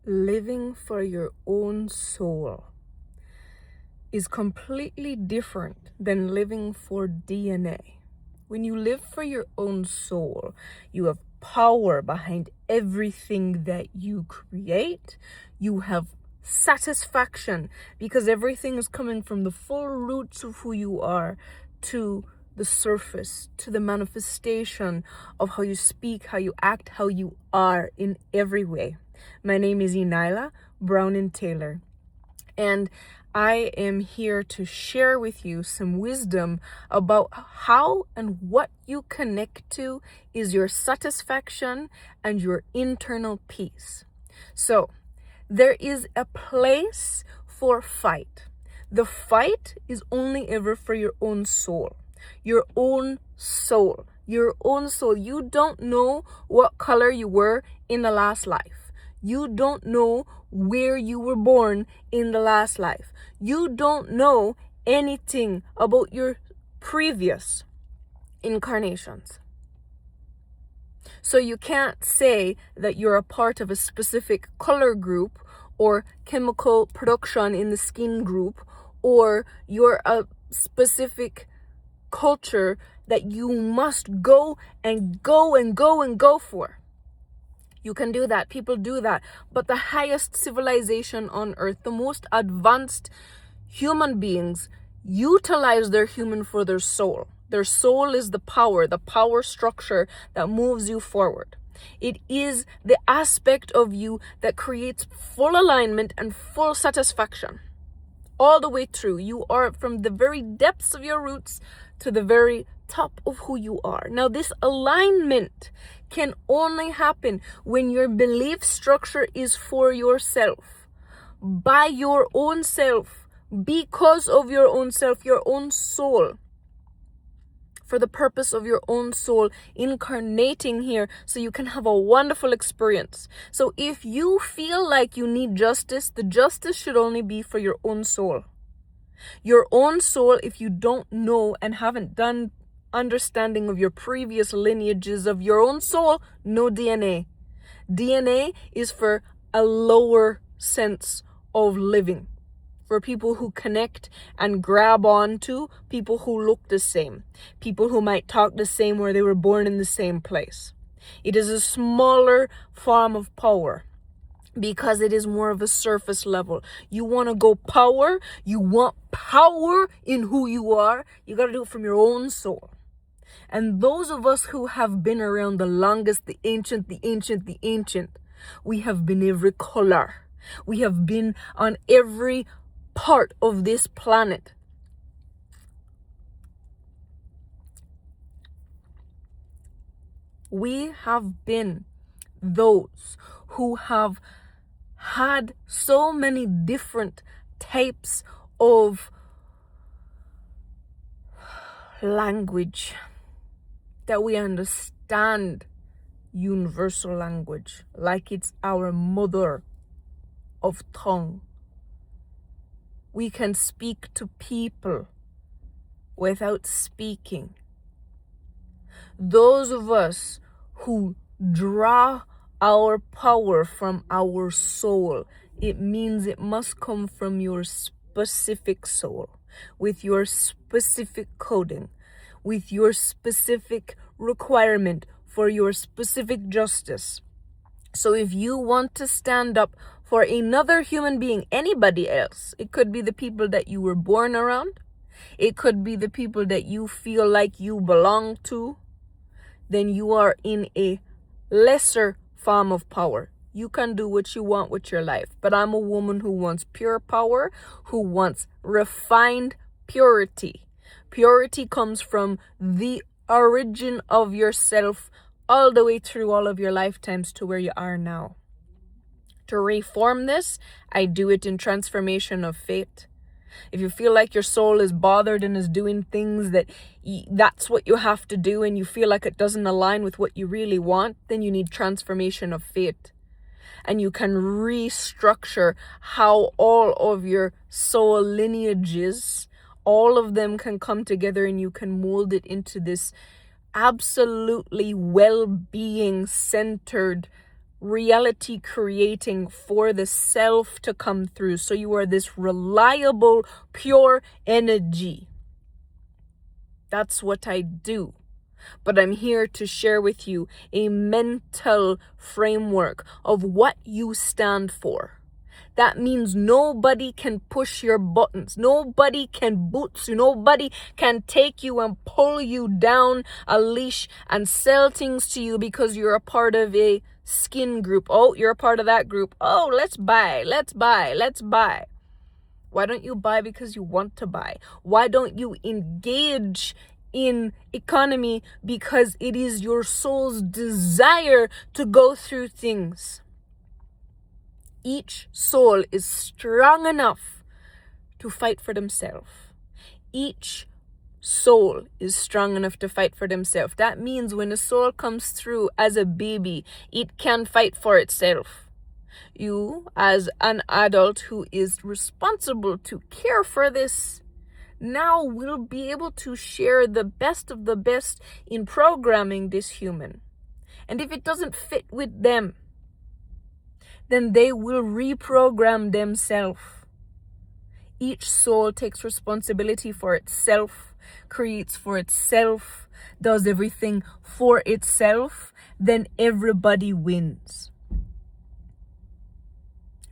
living for your own soul is completely different than living for DNA. When you live for your own soul, you have power behind everything that you create. You have satisfaction because everything is coming from the full roots of who you are to the surface, to the manifestation of how you speak, how you act, how you are in every way. My name is ENYELAH Brown and Taylor, and I am here to share with you some wisdom about how and what you connect to is your satisfaction and your internal peace. So, there is a place for fight. The fight is only ever for your own soul. Your own soul. Your own soul. You don't know what color you were in the last life. You don't know where you were born in the last life. You don't know anything about your previous incarnations. So you can't say that you're a part of a specific color group or chemical production in the skin group, or you're a specific culture that you must go for. You can do that. People do that. But the highest civilization on earth, the most advanced human beings, utilize their human for their soul. Their soul is the power structure that moves you forward. It is the aspect of you that creates full alignment and full satisfaction. All the way through. You are from the very depths of your roots to the very top of who you are. Now, this alignment can only happen when your belief structure is for yourself, by your own self, because of your own self, your own soul, for the purpose of your own soul incarnating here so you can have a wonderful experience. So if you feel like you need justice, the justice should only be for your own soul. Your own soul, if you don't know and haven't done understanding of your previous lineages of your own soul, no DNA. DNA is for a lower sense of living, for people who connect and grab on to people who look the same, people who might talk the same where they were born in the same place. It is a smaller form of power because it is more of a surface level. You want to go power, you want power in who you are, you got to do it from your own soul. And those of us who have been around the longest, the ancient, we have been every color. We have been on every part of this planet. We have been those who have had so many different types of language that we understand universal language like it's our mother of tongue. We can speak to people without speaking. Those of us who draw our power from our soul, it means it must come from your specific soul, with your specific coding, with your specific requirement for your specific justice. So if you want to stand up for another human being, anybody else, it could be the people that you were born around, it could be the people that you feel like you belong to, then you are in a lesser form of power. You can do what you want with your life. But I'm a woman who wants pure power, who wants refined purity. Purity comes from the origin of yourself all the way through all of your lifetimes to where you are now. To reform this, I do it in transformation of fate. If you feel like your soul is bothered and is doing things that's what you have to do, and you feel like it doesn't align with what you really want, then you need transformation of fate. And you can restructure how all of your soul lineages, all of them can come together, and you can mold it into this absolutely well-being centered reality creating for the self to come through. So you are this reliable, pure energy. That's what I do. But I'm here to share with you a mental framework of what you stand for. That means nobody can push your buttons. Nobody can boots you. Nobody can take you and pull you down a leash and sell things to you because you're a part of a skin group. Oh, you're a part of that group. Oh, let's buy. Why don't you buy because you want to buy? Why don't you engage in economy because it is your soul's desire to go through things? Each soul is strong enough to fight for themselves. Each soul is strong enough to fight for themselves. That means when a soul comes through as a baby, it can fight for itself. You, as an adult who is responsible to care for this, now will be able to share the best of the best in programming this human. And if it doesn't fit with them, then they will reprogram themselves. Each soul takes responsibility for itself, creates for itself, does everything for itself, then everybody wins.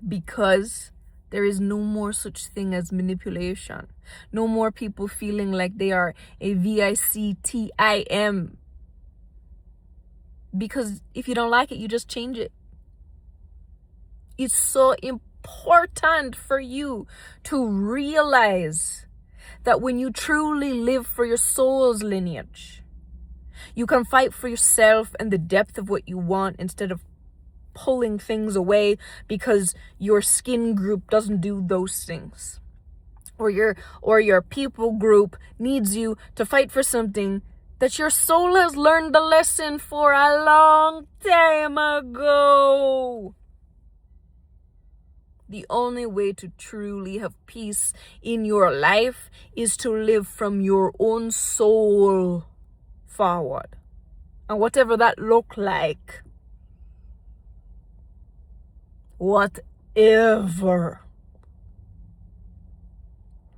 Because there is no more such thing as manipulation. No more people feeling like they are a VICTIM. Because if you don't like it, you just change it. It's so important for you to realize that when you truly live for your soul's lineage, you can fight for yourself and the depth of what you want instead of pulling things away because your skin group doesn't do those things. Or your people group needs you to fight for something that your soul has learned the lesson for a long time ago. The only way to truly have peace in your life is to live from your own soul forward. And whatever that look like. Whatever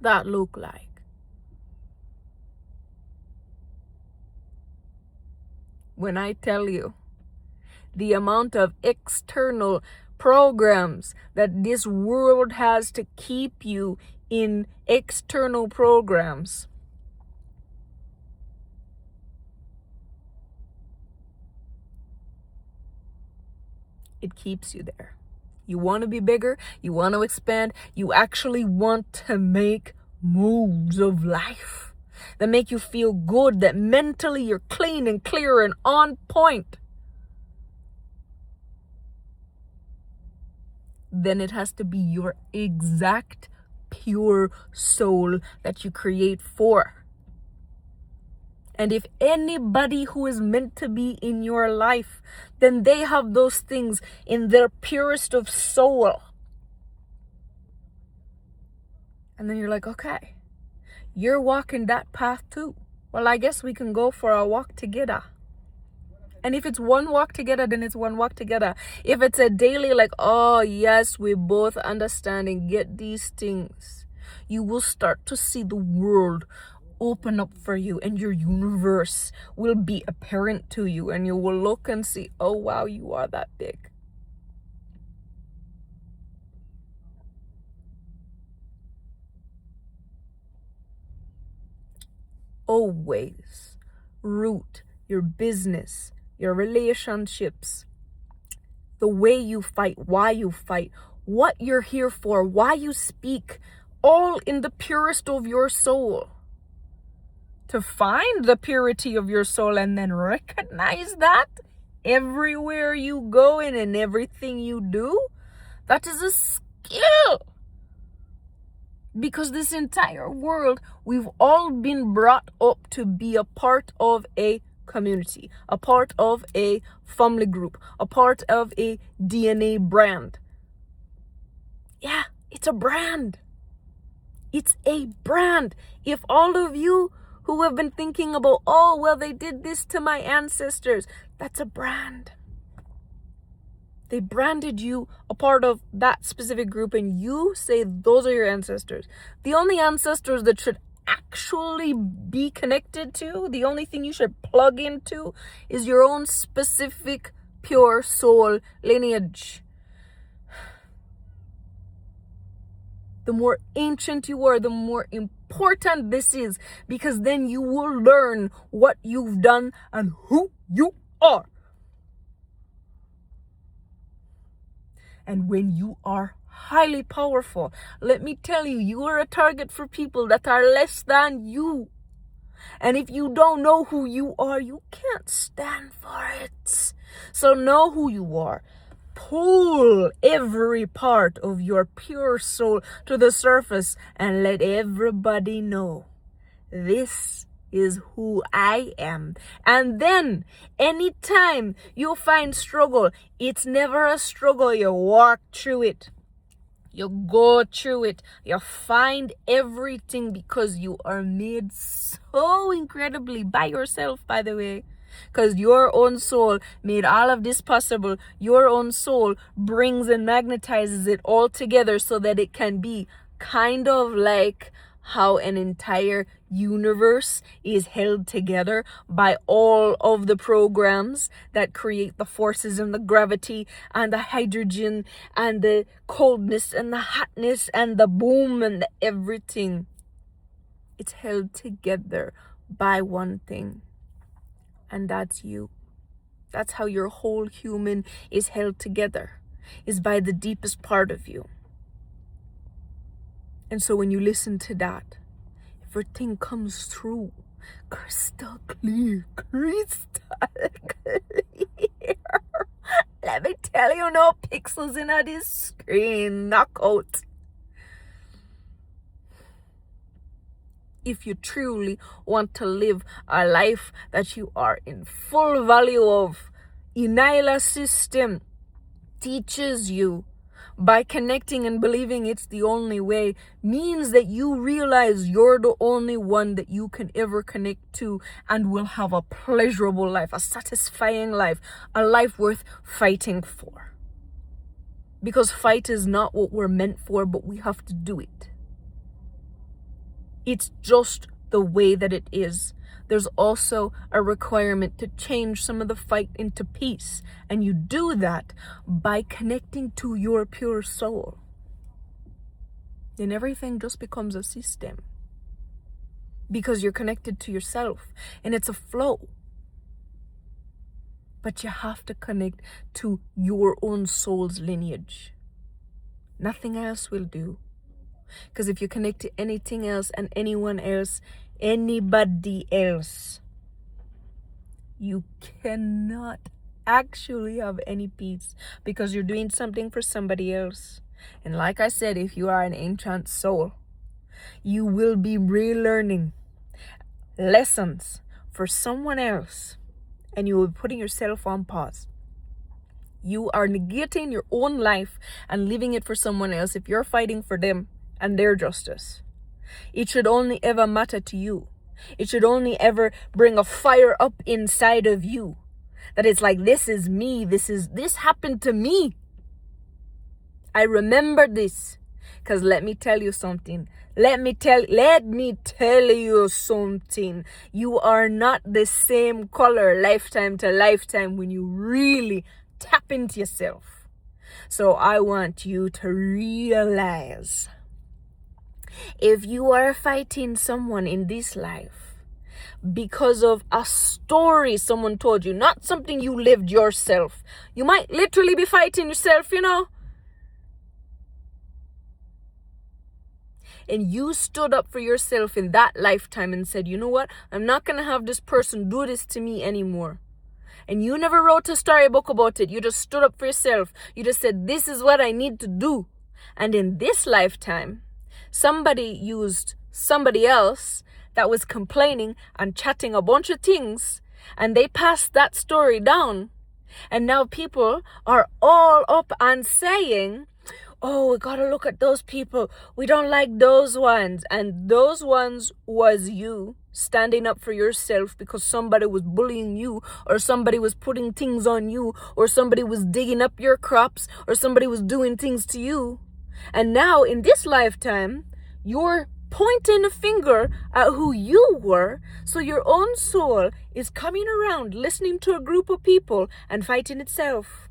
that look like. When I tell you the amount of external programs that this world has to keep you in external programs, it keeps you there. You want to be bigger, you want to expand, you actually want to make moves of life that make you feel good, that mentally you're clean and clear and on point. Then it has to be your exact pure soul that you create for. And if anybody who is meant to be in your life, then they have those things in their purest of soul. And then you're like, okay, you're walking that path too. Well, I guess we can go for a walk together. And if it's one walk together, then it's one walk together. If it's a daily, like, oh yes, we both understand and get these things, you will start to see the world open up for you, and your universe will be apparent to you, and you will look and see, oh wow, you are that big. Always root your business, your relationships, the way you fight, why you fight, what you're here for, why you speak, all in the purest of your soul. To find the purity of your soul and then recognize that everywhere you go and in everything you do, that is a skill. Because this entire world, we've all been brought up to be a part of a community, a part of a family group, a part of a DNA brand. Yeah, it's a brand. It's a brand. If all of you who have been thinking about, oh, well, they did this to my ancestors, that's a brand. They branded you a part of that specific group and you say those are your ancestors. The only ancestors that should actually be connected to, the only thing you should plug into is your own specific pure soul lineage. The more ancient you are, the more important this is, because then you will learn what you've done and who you are. And when you are highly powerful, let me tell you, you are a target for people that are less than you. And if you don't know who you are, you can't stand for it. So know who you are. Pull every part of your pure soul to the surface and let everybody know this is who I am. And then anytime you find struggle, it's never a struggle. You walk through it. You go through it. You find everything, because you are made so incredibly by yourself, by the way. Because your own soul made all of this possible. Your own soul brings and magnetizes it all together so that it can be kind of like how an entire universe is held together by all of the programs that create the forces and the gravity and the hydrogen and the coldness and the hotness and the boom and the everything. It's held together by one thing. And that's you. That's how your whole human is held together, is by the deepest part of you. And so when you listen to that, everything comes through crystal clear, crystal clear. Let me tell you, no pixels in this screen, knockout. If you truly want to live a life that you are in full value of, ENYELAH system teaches you by connecting and believing it's the only way, means that you realize you're the only one that you can ever connect to and will have a pleasurable life, a satisfying life, a life worth fighting for. Because fight is not what we're meant for, but we have to do it. It's just the way that it is. There's also a requirement to change some of the fight into peace. And you do that by connecting to your pure soul. Then everything just becomes a system. Because you're connected to yourself. And it's a flow. But you have to connect to your own soul's lineage. Nothing else will do. Because if you connect to anything else and anyone else, anybody else, you cannot actually have any peace, because you're doing something for somebody else. And like I said, if you are an ancient soul, you will be relearning lessons for someone else, and you will be putting yourself on pause. You are negating your own life and living it for someone else if you're fighting for them and their justice. It should only ever matter to you. It should only ever bring a fire up inside of you. That it's like, this is me. This happened to me. I remember this. Because let me tell you something. Let me tell you something. You are not the same color lifetime to lifetime when you really tap into yourself. So I want you to realize, if you are fighting someone in this life because of a story someone told you, not something you lived yourself, you might literally be fighting yourself, you know. And you stood up for yourself in that lifetime and said, you know what? I'm not going to have this person do this to me anymore. And you never wrote a storybook about it. You just stood up for yourself. You just said, this is what I need to do. And in this lifetime, somebody used somebody else that was complaining and chatting a bunch of things, and they passed that story down. And now people are all up and saying, oh, we gotta look at those people. We don't like those ones. And those ones was you standing up for yourself because somebody was bullying you, or somebody was putting things on you, or somebody was digging up your crops, or somebody was doing things to you. And now in this lifetime, you're pointing a finger at who you were, so your own soul is coming around, listening to a group of people and fighting itself.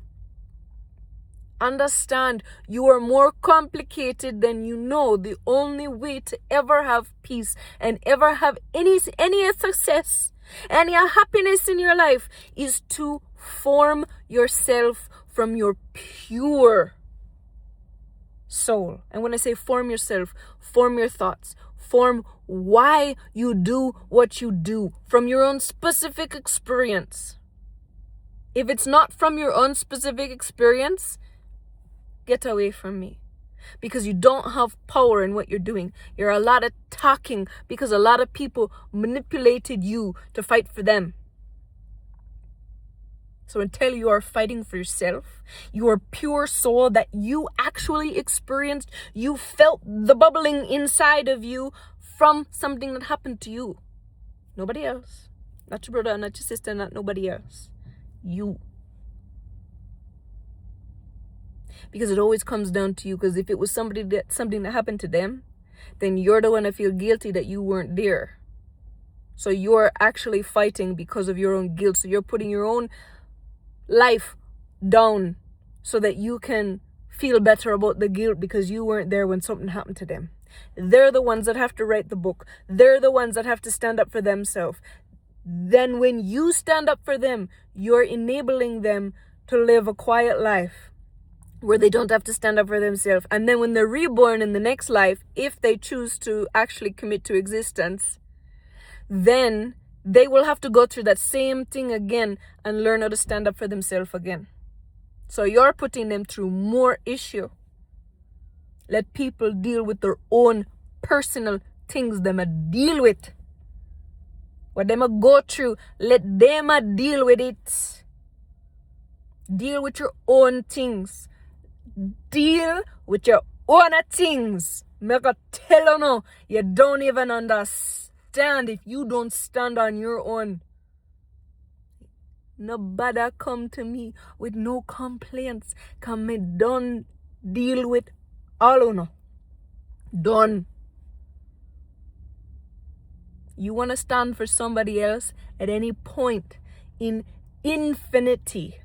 Understand, you are more complicated than you know. The only way to ever have peace and ever have any success, any happiness in your life is to form yourself from your pure soul. And when I say form yourself, form your thoughts, form why you do what you do from your own specific experience. If it's not from your own specific experience, get away from me, because you don't have power in what you're doing. You're a lot of talking because a lot of people manipulated you to fight for them. So until you are fighting for yourself, your pure soul that you actually experienced, you felt the bubbling inside of you from something that happened to you. Nobody else. Not your brother, not your sister, not nobody else. You. Because it always comes down to you. Because if it was something that happened to them, then you're the one that feel guilty that you weren't there. So you're actually fighting because of your own guilt. So you're putting your own life down so that you can feel better about the guilt because you weren't there when something happened to them. They're the ones that have to write the book. They're the ones that have to stand up for themselves. Then when you stand up for them, you're enabling them to live a quiet life where they don't have to stand up for themselves. And then when they're reborn in the next life, if they choose to actually commit to existence, then they will have to go through that same thing again and learn how to stand up for themselves again. So you're putting them through more issue. Let people deal with their own personal things them a deal with. What them a go through, let them a deal with it. Deal with your own things. Deal with your own things. Make a tell you no, you don't even understand if you don't stand on your own. Nobody come to me with no complaints. Come me done deal with all of no. Done. You want to stand for somebody else at any point in infinity.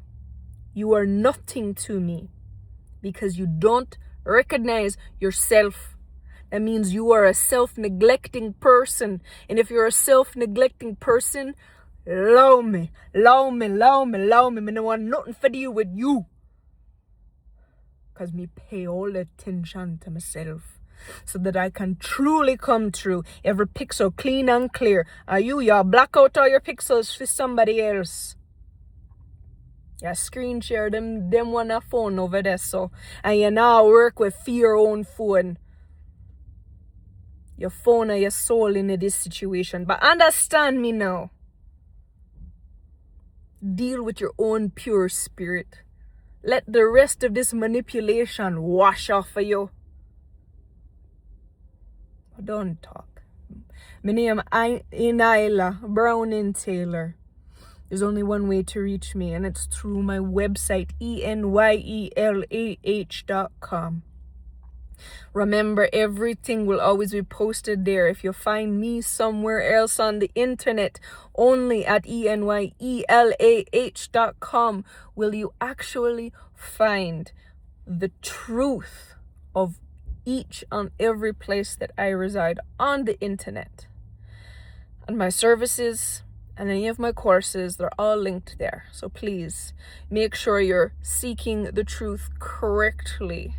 You are nothing to me because you don't recognize yourself. That means you are a self-neglecting person. And if you're a self-neglecting person, allow me. I don't want nothing to do with you. Because me pay all the attention to myself so that I can truly come through. Every pixel clean and clear. Are you black out all your pixels for somebody else? You screen share them on a phone over there, so. And you now work with your own phone. Your phone or your soul in this situation. But understand me now. Deal with your own pure spirit. Let the rest of this manipulation wash off of you. But don't talk. My name is ENYELAH Browning Taylor. There's only one way to reach me, and it's through my website, ENYELAH.com. Remember, everything will always be posted there. If you find me somewhere else on the internet, only at ENYELAH.com will you actually find the truth of each and every place that I reside on the internet. And my services and any of my courses, they're all linked there. So please make sure you're seeking the truth correctly.